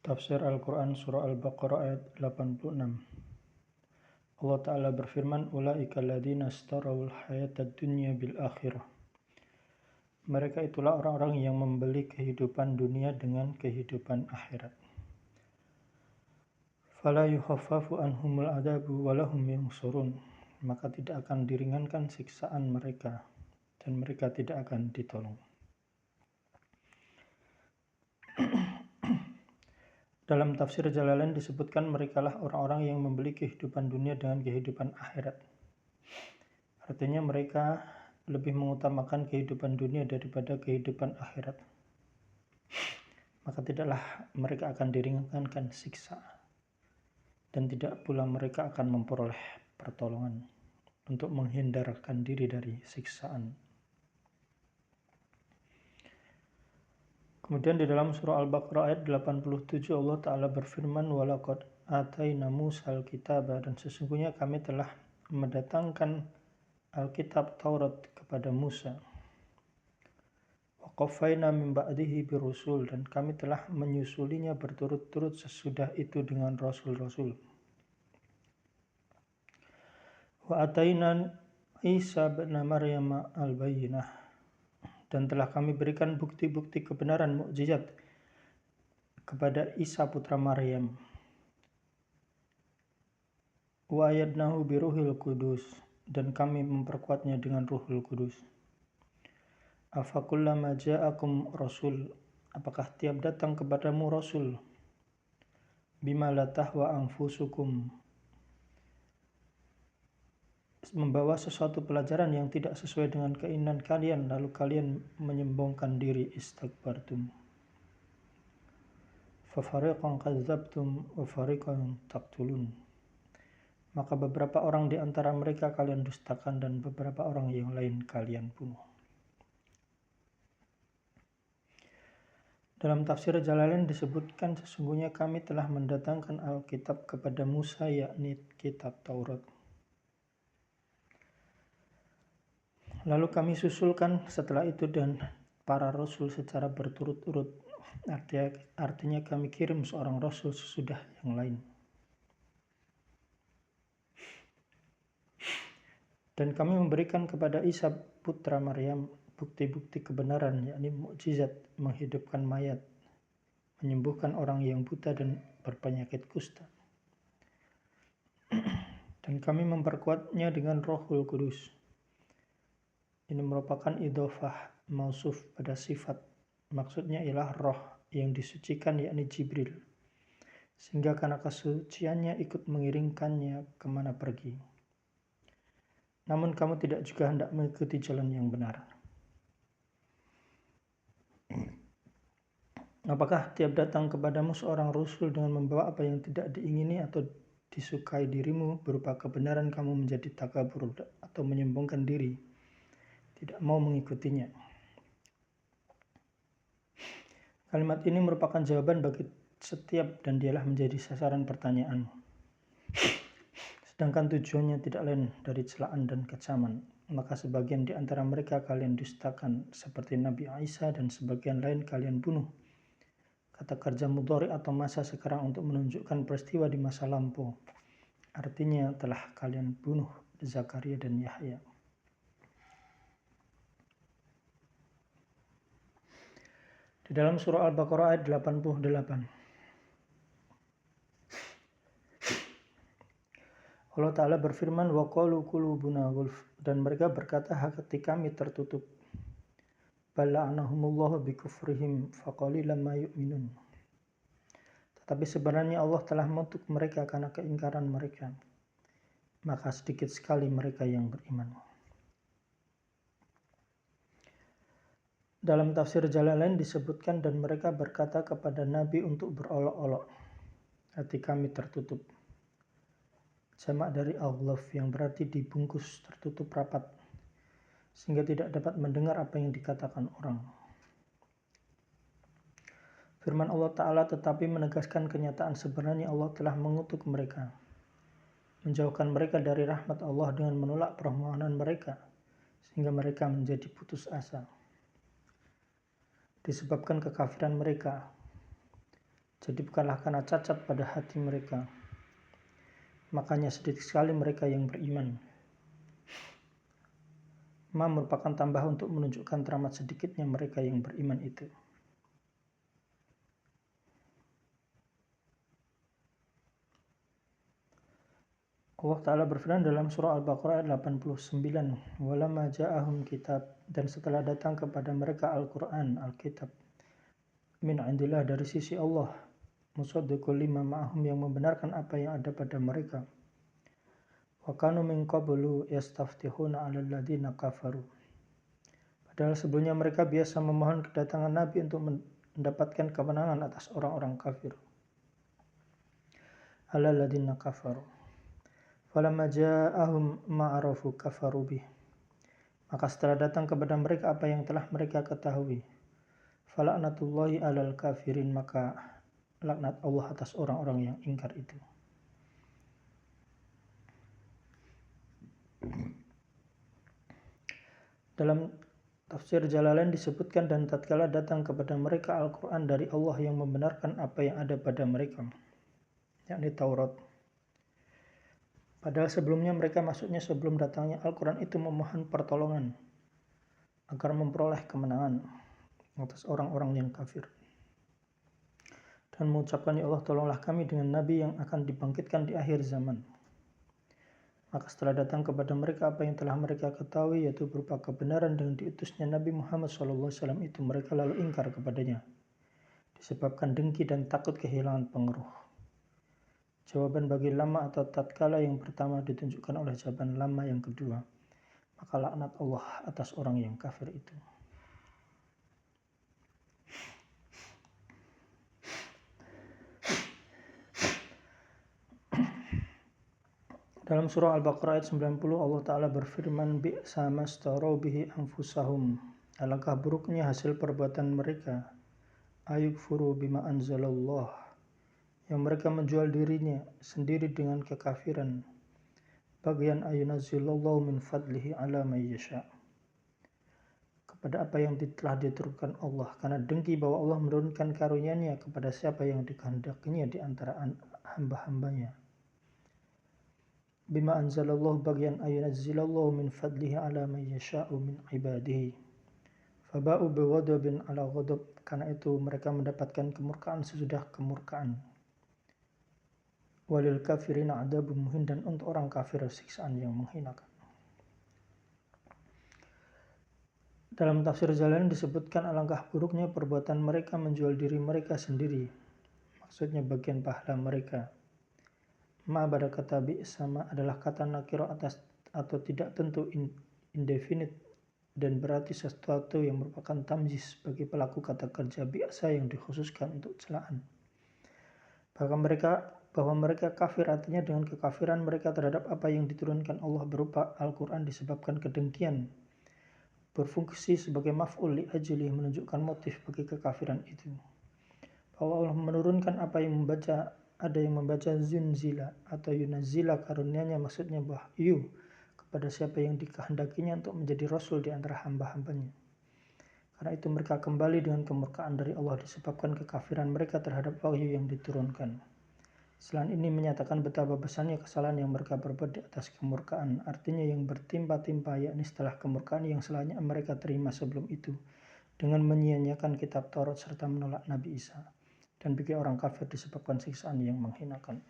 Tafsir Al-Quran Surah Al-Baqarah ayat 86. Allah Ta'ala berfirman, Ulaika alladhina astarawul hayatad dunya bil akhirah. Mereka itulah orang-orang yang membeli kehidupan dunia dengan kehidupan akhirat. Fala yukhaffafu anhumul adabu walahum yunsurun. Maka tidak akan diringankan siksaan mereka dan mereka tidak akan ditolong. Dalam tafsir Jalalain disebutkan merekalah orang-orang yang membeli kehidupan dunia dengan kehidupan akhirat. Artinya mereka lebih mengutamakan kehidupan dunia daripada kehidupan akhirat. Maka tidaklah mereka akan diringankan siksa. Dan tidak pula mereka akan memperoleh pertolongan untuk menghindarkan diri dari siksaan. Kemudian di dalam surah Al-Baqarah ayat 87 Allah Ta'ala berfirman, Walaqad atayna Musal kitaba, dan sesungguhnya kami telah mendatangkan Alkitab Taurat kepada Musa. Wa qaffayna min ba'dihi birusul, dan kami telah menyusulinya berturut-turut sesudah itu dengan rasul-rasul. Wa atayna Isa bin Maryam al-bayyinah, dan telah kami berikan bukti-bukti kebenaran mukjizat kepada Isa putra Maryam. Wa ayyadnahu biruhil qudus, dan kami memperkuatnya dengan Ruhul Kudus. Afakullama ja'akum rasul, apakah tiap datang kepadamu rasul, bima la tahwa anfusukum, membawa sesuatu pelajaran yang tidak sesuai dengan keinginan kalian, lalu kalian menyombongkan diri, istakbartum. Fa fariqan kadzabtum wa fariqan taqtulun. Maka beberapa orang di antara mereka kalian dustakan dan beberapa orang yang lain kalian bunuh. Dalam tafsir Jalalain disebutkan sesungguhnya kami telah mendatangkan Alkitab kepada Musa, yakni kitab Taurat. Lalu kami susulkan setelah itu dan para rasul secara berturut-turut. Artinya kami kirim seorang rasul sesudah yang lain. Dan kami memberikan kepada Isa putra Maryam bukti-bukti kebenaran, yakni mukjizat menghidupkan mayat, menyembuhkan orang yang buta dan berpenyakit kusta. Dan kami memperkuatnya dengan Rohul Kudus. Ini merupakan idhofah mausuf pada sifat. Maksudnya ialah roh yang disucikan, yakni Jibril. Sehingga karena kesuciannya ikut mengiringkannya kemana pergi. Namun kamu tidak juga hendak mengikuti jalan yang benar. Apakah tiap datang kepadamu seorang rasul dengan membawa apa yang tidak diingini atau disukai dirimu, berupa kebenaran, kamu menjadi takabur atau menyombongkan diri, tidak mau mengikutinya? Kalimat ini merupakan jawaban bagi setiap dan dialah menjadi sasaran pertanyaan. Sedangkan tujuannya tidak lain dari celaan dan kecaman. Maka sebagian di antara mereka kalian dustakan seperti Nabi Isa dan sebagian lain kalian bunuh. Kata kerja mudhari atau masa sekarang untuk menunjukkan peristiwa di masa lampau. Artinya telah kalian bunuh Zakaria dan Yahya. Di dalam surah Al-Baqarah ayat 88. Allah Ta'ala berfirman, wa qalu qulubuna ghulf, dan mereka berkata hati kami tertutup. Bal la'anahumullahu bikufrihim faqalilan ma yu'minun. Tetapi sebenarnya Allah telah mengutuk mereka karena keingkaran mereka, maka sedikit sekali mereka yang beriman. Dalam tafsir Jalalain disebutkan, dan mereka berkata kepada Nabi untuk berolok-olok, hati kami tertutup. Jamak dari aghlaf yang berarti dibungkus, tertutup rapat, sehingga tidak dapat mendengar apa yang dikatakan orang. Firman Allah Ta'ala tetapi menegaskan kenyataan sebenarnya Allah telah mengutuk mereka, menjauhkan mereka dari rahmat Allah dengan menolak permohonan mereka, sehingga mereka menjadi putus asa. Disebabkan kekafiran mereka, Jadi bukanlah karena cacat pada hati mereka, makanya sedikit sekali mereka yang beriman. Ma merupakan tambahan untuk menunjukkan teramat sedikitnya mereka yang beriman itu. Allah Ta'ala berfirman dalam surah Al-Baqarah ayat 89, walamma ja'ahum kitab, dan setelah datang kepada mereka Al-Quran, Alkitab, min indillah, dari sisi Allah, musaddiqul lima ma'ahum, yang membenarkan apa yang ada pada mereka, wa kanu min qablu yastaftihuna 'alal ladzina kafaru, padahal sebelumnya mereka biasa memohon kedatangan Nabi untuk mendapatkan kemenangan atas orang-orang kafir. 'Alal ladzina kafaru falamma ja'ahum ma'arafu kafaru bih, maka setelah datang kepada mereka apa yang telah mereka ketahui, fala'natullahi 'alal kafirin, maka laknat Allah atas orang-orang yang ingkar itu. Dalam tafsir Jalalain disebutkan, dan tatkala datang kepada mereka Al-Quran dari Allah yang membenarkan apa yang ada pada mereka, yakni Taurat. Padahal sebelumnya mereka, maksudnya sebelum datangnya Al-Quran itu, memohon pertolongan agar memperoleh kemenangan atas orang-orang yang kafir, dan mengucapkan, ya Allah, tolonglah kami dengan Nabi yang akan dibangkitkan di akhir zaman. Maka setelah datang kepada mereka apa yang telah mereka ketahui, yaitu berupa kebenaran dengan diutusnya Nabi Muhammad SAW itu, mereka lalu ingkar kepadanya disebabkan dengki dan takut kehilangan pengaruh. Jawaban bagi lama atau tatkala yang pertama ditunjukkan oleh jawaban lama yang kedua, maka laknat Allah atas orang yang kafir itu. Dalam surah Al-Baqarah ayat 90, Allah Ta'ala berfirman, bi'sa mastarau bihi anfusahum, alangkah buruknya hasil perbuatan mereka, ayukfuru bima anzalallah, yang mereka menjual dirinya sendiri dengan kekafiran, bagian ayunazzilallahu min fadlihi ala may yasha, kepada apa yang telah diturunkan Allah, karena dengki bahwa Allah menurunkan karunia-Nya kepada siapa yang dikehendakinya di antara hamba-hambanya. Bima anzalallahu bagian ayunazzilallahu min fadlihi ala may yasha'u min ibadihi, faba'u bighadabin ala ghadab, karena itu mereka mendapatkan kemurkaan sesudah kemurkaan. Walil kafirina adzabun muhin, dan untuk orang kafir siksaan yang menghinakan. Dalam tafsir Jalalain disebutkan, alangkah buruknya perbuatan mereka menjual diri mereka sendiri, maksudnya bagian pahala mereka. Ma pada kata bi'sama adalah kata nakiro atas atau tidak tentu, indefinite, dan berarti sesuatu yang merupakan tamyiz bagi pelaku kata kerja bi'sa yang dikhususkan untuk celaan. Bahwa mereka kafir artinya dengan kekafiran mereka terhadap apa yang diturunkan Allah berupa Al-Quran disebabkan kedengkian, berfungsi sebagai maf'ul li ajli, menunjukkan motif bagi kekafiran itu. Bahwa Allah menurunkan apa yang ada yang membaca zunzila atau yunazila karunia-Nya, maksudnya wahyu kepada siapa yang dikehendakinya untuk menjadi rasul di antara hamba-hambanya. Karena itu mereka kembali dengan kemurkaan dari Allah disebabkan kekafiran mereka terhadap wahyu yang diturunkan. Selain ini menyatakan betapa besarnya kesalahan yang mereka berbuat di atas kemurkaan, artinya yang bertimpa-timpa, yakni setelah kemurkaan yang selanjutnya mereka terima sebelum itu dengan menyia-nyiakan kitab Taurat serta menolak Nabi Isa, dan bagi orang kafir disebabkan siksaan yang menghinakan.